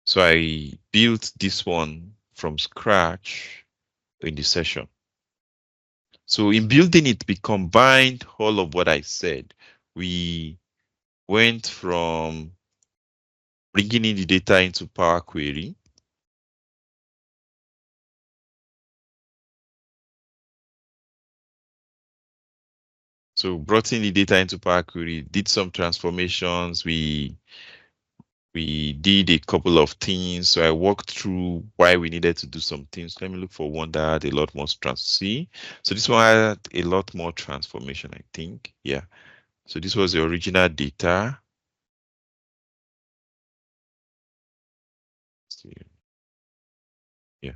A: So I built this one from scratch in the session. So in building it, we combined all of what I said. We went from bringing in the data into Power Query. So brought in the data into Power Query, did some transformations. We did a couple of things. So I walked through why we needed to do some things. Let me look for one that had a lot more see. So this one had a lot more transformation, I think. Yeah. So this was the original data. Yeah.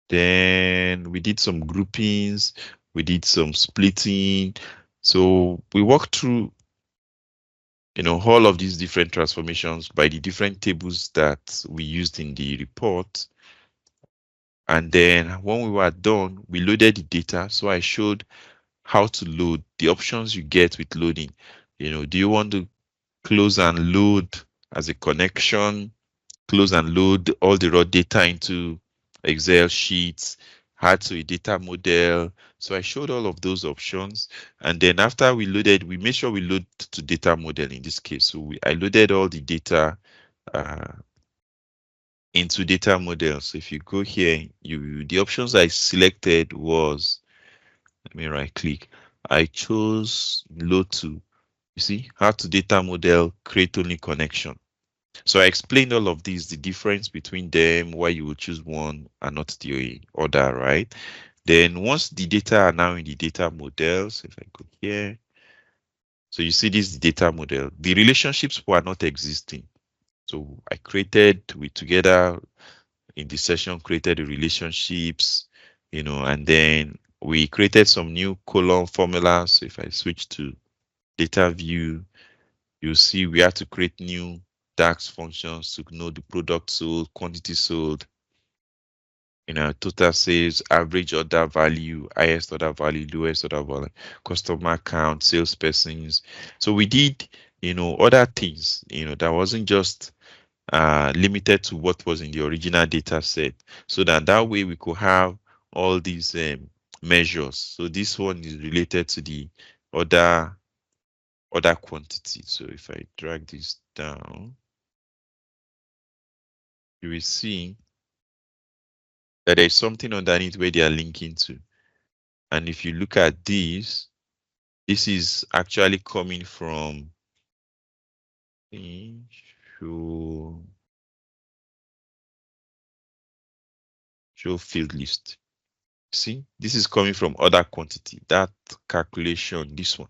A: Then we did some groupings, we did some splitting. So we walked through, all of these different transformations by the different tables that we used in the report. And then when we were done, we loaded the data. So I showed how to load, the options you get with loading. Do you want to close and load as a connection, close and load all the raw data into Excel sheets? add to a data model. So I showed all of those options. And then after we loaded, we made sure we load to data model in this case. So I loaded all the data into data model. So if you go here, the options I selected was, let me right click. I chose load to, you see, how to data model, create only connection. So I explained all of these, the difference between them, why you would choose one and not the other, right? Then once the data are now in the data model, so if I go here, so you see this is the data model. The relationships were not existing. So I created, we together in the session created the relationships, and then we created some new column formulas. So if I switch to data view, you'll see we have to create new DAX functions to know the product sold, quantity sold, total sales, average order value, highest order value, lowest order value, customer count, salespersons. So we did, other things, that wasn't just limited to what was in the original data set, so that way we could have all these measures. So this one is related to the other quantity. So if I drag this down, you will see that there's something underneath where they are linking to. And if you look at this is actually coming from show field list. See, this is coming from other quantity, that calculation, this one.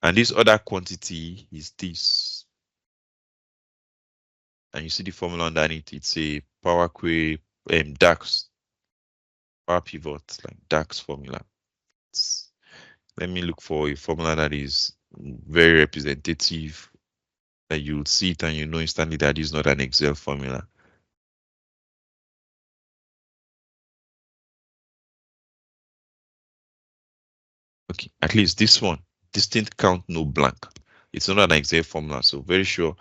A: And this other quantity is this. And you see the formula underneath, it's a power query, DAX, power pivot, like DAX formula. Let me look for a formula that is very representative, that you'll see it and you know instantly that is not an Excel formula. Okay, at least this one, distinct count, no blank. It's not an Excel formula, so very sure,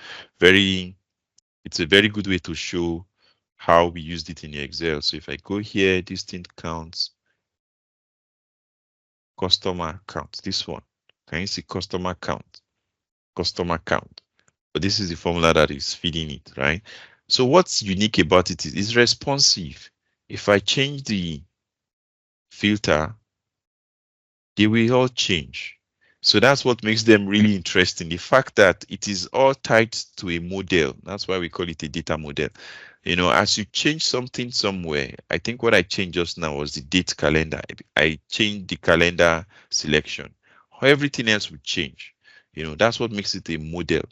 A: it's a very good way to show how we used it in Excel. So if I go here, distinct counts, customer count, this one, can you see customer count? Customer count. But this is the formula that is feeding it, right? So what's unique about it is it's responsive. If I change the filter, they will all change. So that's what makes them really interesting. The fact that it is all tied to a model. That's why we call it a data model. As you change something somewhere, I think what I changed just now was the date calendar. I changed the calendar selection. Everything else will change. That's what makes it a model.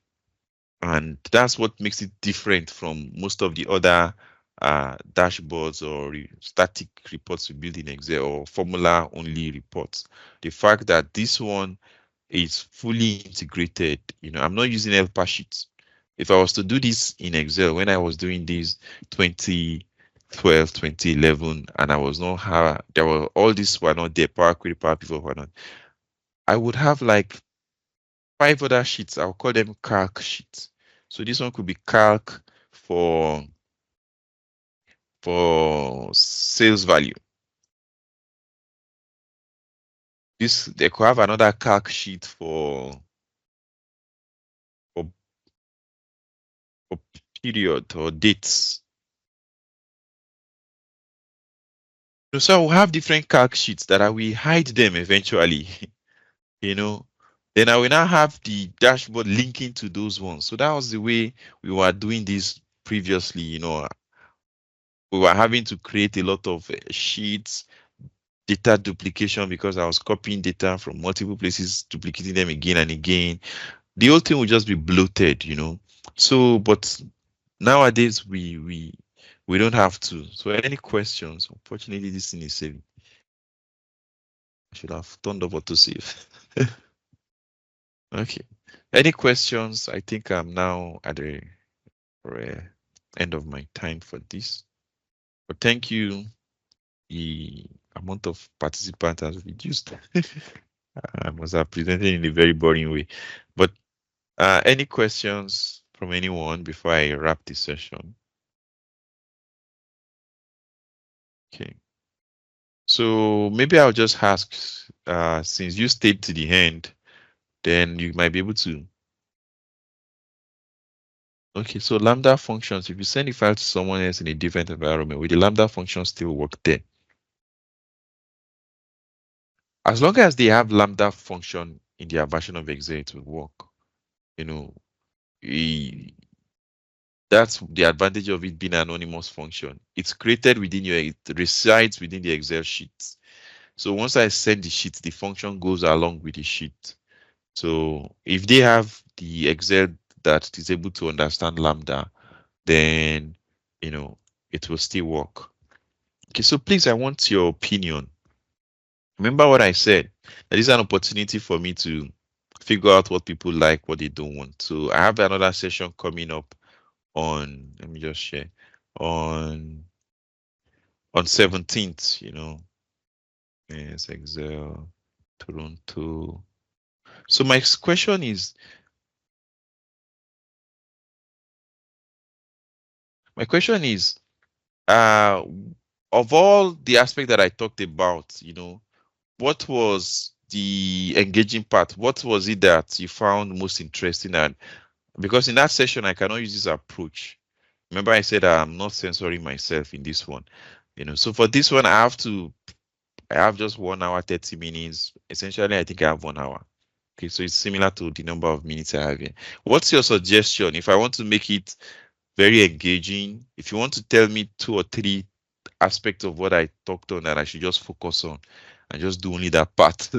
A: And that's what makes it different from most of the other dashboards or static reports we build in Excel or formula only reports. The fact that this one is fully integrated, I'm not using helper sheets. If I was to do this in Excel, when I was doing this 2012, 2011, and I was not there were all these were not there, Power Query, Power Pivot were not, I would have like 5 other sheets. I'll call them calc sheets. So this one could be calc for sales value. They could have another calc sheet for period or dates. So we'll have different calc sheets that I will hide them eventually. Then I will now have the dashboard linking to those ones. So that was the way we were doing this previously. We were having to create a lot of sheets, data duplication, because I was copying data from multiple places, duplicating them again and again. The whole thing would just be bloated. So, but nowadays we don't have to. So any questions? Unfortunately, this thing is saving. I should have turned off autosave. Okay. Any questions? I think I'm now at the end of my time for this. But thank you. The amount of participants has reduced. I must have presented in a very boring way. But any questions from anyone before I wrap this session? Okay. So maybe I'll just ask, since you stayed to the end, then you might be able to. Okay, so Lambda functions, if you send a file to someone else in a different environment, will the Lambda function still work there? As long as they have Lambda function in their version of Excel, it will work. You know, e- that's the advantage of it being an anonymous function. It's created within it resides within the Excel sheet. So once I send the sheet, the function goes along with the sheet. So if they have the Excel that is able to understand Lambda, then it will still work. Okay, so please, I want your opinion. Remember what I said. That is an opportunity for me to figure out what people like, what they don't want. So I have another session coming up on, let me just share, on 17th, yes, Excel, Toronto. So my question is, my question is, uh, of all the aspect that I talked about, what was the engaging part? What was it that you found most interesting? And because in that session, I cannot use this approach. Remember, I said I'm not censoring myself in this one. So for this one, I have just 1 hour, 30 minutes. Essentially, I think I have 1 hour. Okay, so it's similar to the number of minutes I have here. What's your suggestion? If I want to make it very engaging, if you want to tell me 2 or 3 aspects of what I talked on that I should just focus on and just do only that part,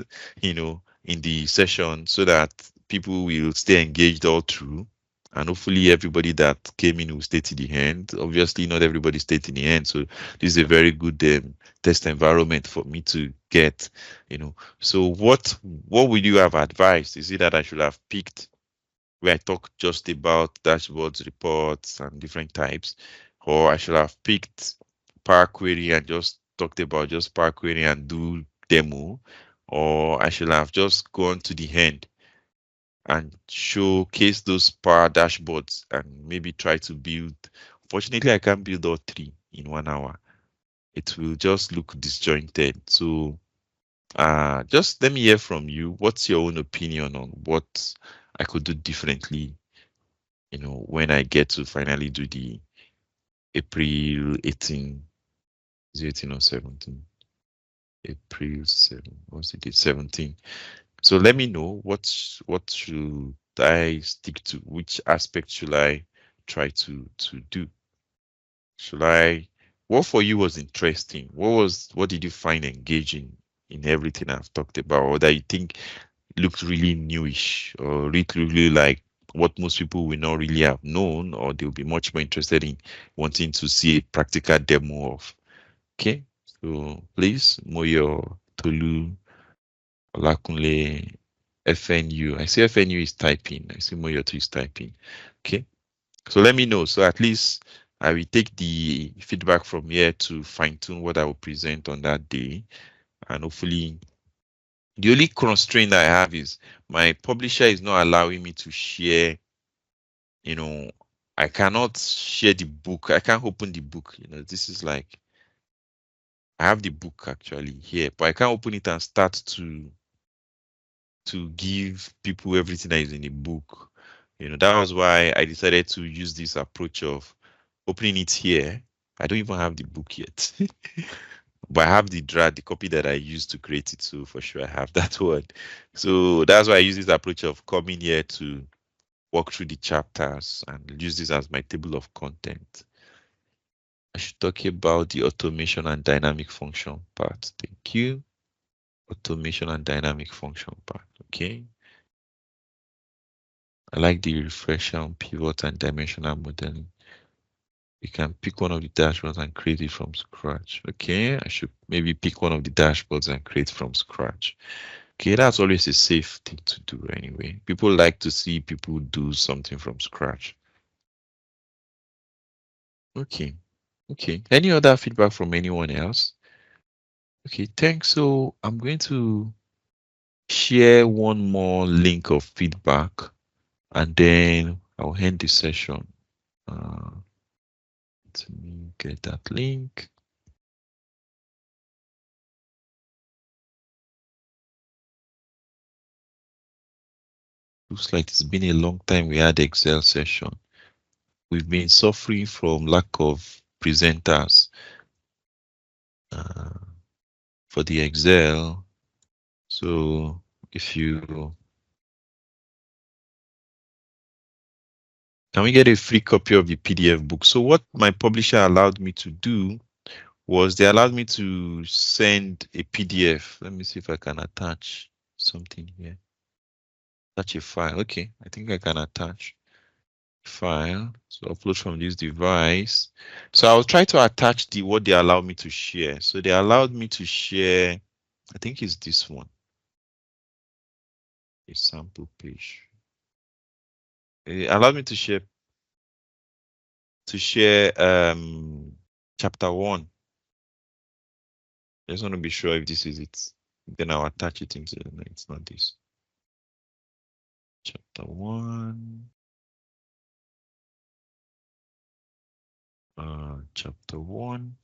A: in the session so that people will stay engaged all through. And hopefully everybody that came in will stay to the end. Obviously, not everybody stayed to the end. So this is a very good test environment for me to get. So what would you have advised? Is it that I should have picked where I talk just about dashboards, reports, and different types, or I should have picked Power Query and just talked about just Power Query and do demo, or I should have just gone to the end and showcase those Power dashboards and maybe try to build. Fortunately, I can't build all 3 in 1 hour. It will just look disjointed. So just let me hear from you. What's your own opinion on what I could do differently, when I get to finally do the April 18, is it 18 or 17? April 7, what's it? 17. So let me know what should I stick to? Which aspect should I try to do? Should I What for you was interesting? What did you find engaging in everything I've talked about, or that you think looked really newish, or really like what most people will not really have known, or they'll be much more interested in wanting to see a practical demo of? Okay, so please, Moyo, Tolu, Olakunle, FNU. I see FNU is typing. I see Moyo too is typing. Okay, so let me know. So at least I will take the feedback from here to fine tune what I will present on that day, and hopefully the only constraint I have is my publisher is not allowing me to share, I cannot share the book. I can't open the book. This is like, I have the book actually here, but I can't open it and start to give people everything that is in the book. That was why I decided to use this approach of opening it here. I don't even have the book yet. But I have the copy that I used to create it. So for sure I have that one. So that's why I use this approach of coming here to walk through the chapters and use this as my table of content. I should talk about the automation and dynamic function part. Thank you. Automation and dynamic function part. Okay. I like the refresher on pivot and dimensional modeling. You can pick one of the dashboards and create it from scratch. Okay, I should maybe pick one of the dashboards and create from scratch. Okay, that's always a safe thing to do anyway. People like to see people do something from scratch. Okay, okay. Any other feedback from anyone else? Okay, thanks. So I'm going to share one more link of feedback and then I'll end the session. Let me get that link. Looks like it's been a long time we had Excel session. We've been suffering from lack of presenters for the Excel. So if you can we get a free copy of the PDF book? So what my publisher allowed me to do was they allowed me to send a PDF. Let me see if I can attach something here. Attach a file. Okay, I think I can attach file. So upload from this device. So I'll try to attach what they allowed me to share. So they allowed me to share, I think it's this one. A sample page. It allowed me to share chapter 1. I just want to be sure if this is it. Then I'll attach it into no, it's not this. Chapter 1. Chapter 1.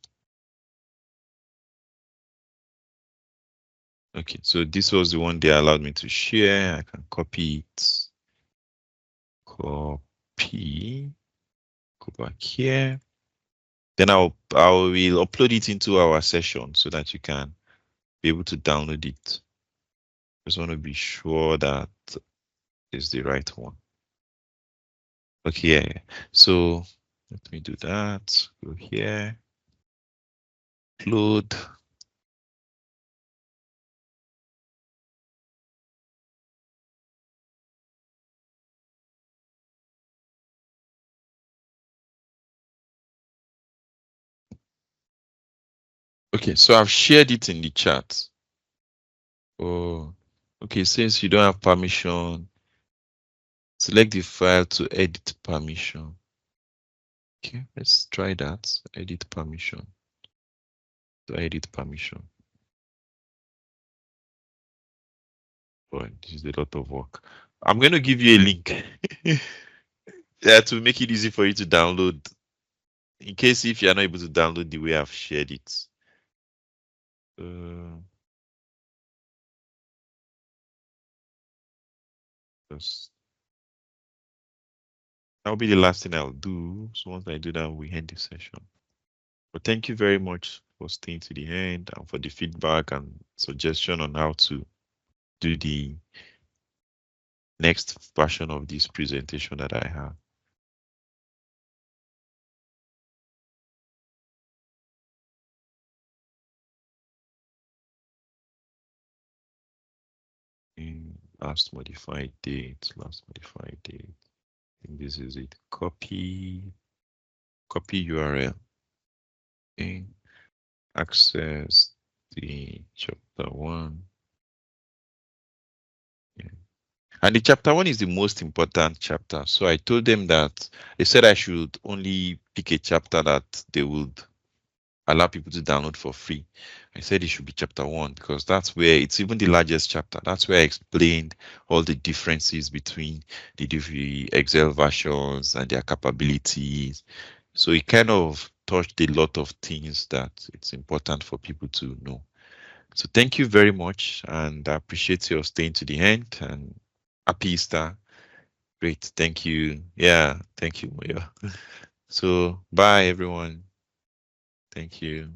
A: Okay, so this was the one they allowed me to share. I can copy it. Copy. Go back here. Then I will upload it into our session so that you can be able to download it. Just want to be sure that is the right one. Okay, yeah. So let me do that. Go here. Upload. Okay, so I've shared it in the chat. Oh, okay, since you don't have permission, select the file to edit permission. Okay, let's try that. Edit permission. To edit permission. Boy, this is a lot of work. I'm going to give you a link. Yeah, to make it easy for you to download. In case if you're not able to download the way I've shared it. That'll be the last thing I'll do. So once I do that, we end the session. But thank you very much for staying to the end and for the feedback and suggestion on how to do the next version of this presentation that I have. Last modified date. I think this is it. Copy URL. Okay. Access the chapter 1. Yeah. And the chapter 1 is the most important chapter. So I told them that they said I should only pick a chapter that they would allow people to download for free. I said it should be chapter 1 because that's where it's even the largest chapter. That's where I explained all the differences between the Excel versions and their capabilities. So it kind of touched a lot of things that it's important for people to know. So thank you very much, and I appreciate your staying to the end, and happy Easter. Great, thank you. Yeah, thank you, Moyo. So bye everyone. Thank you.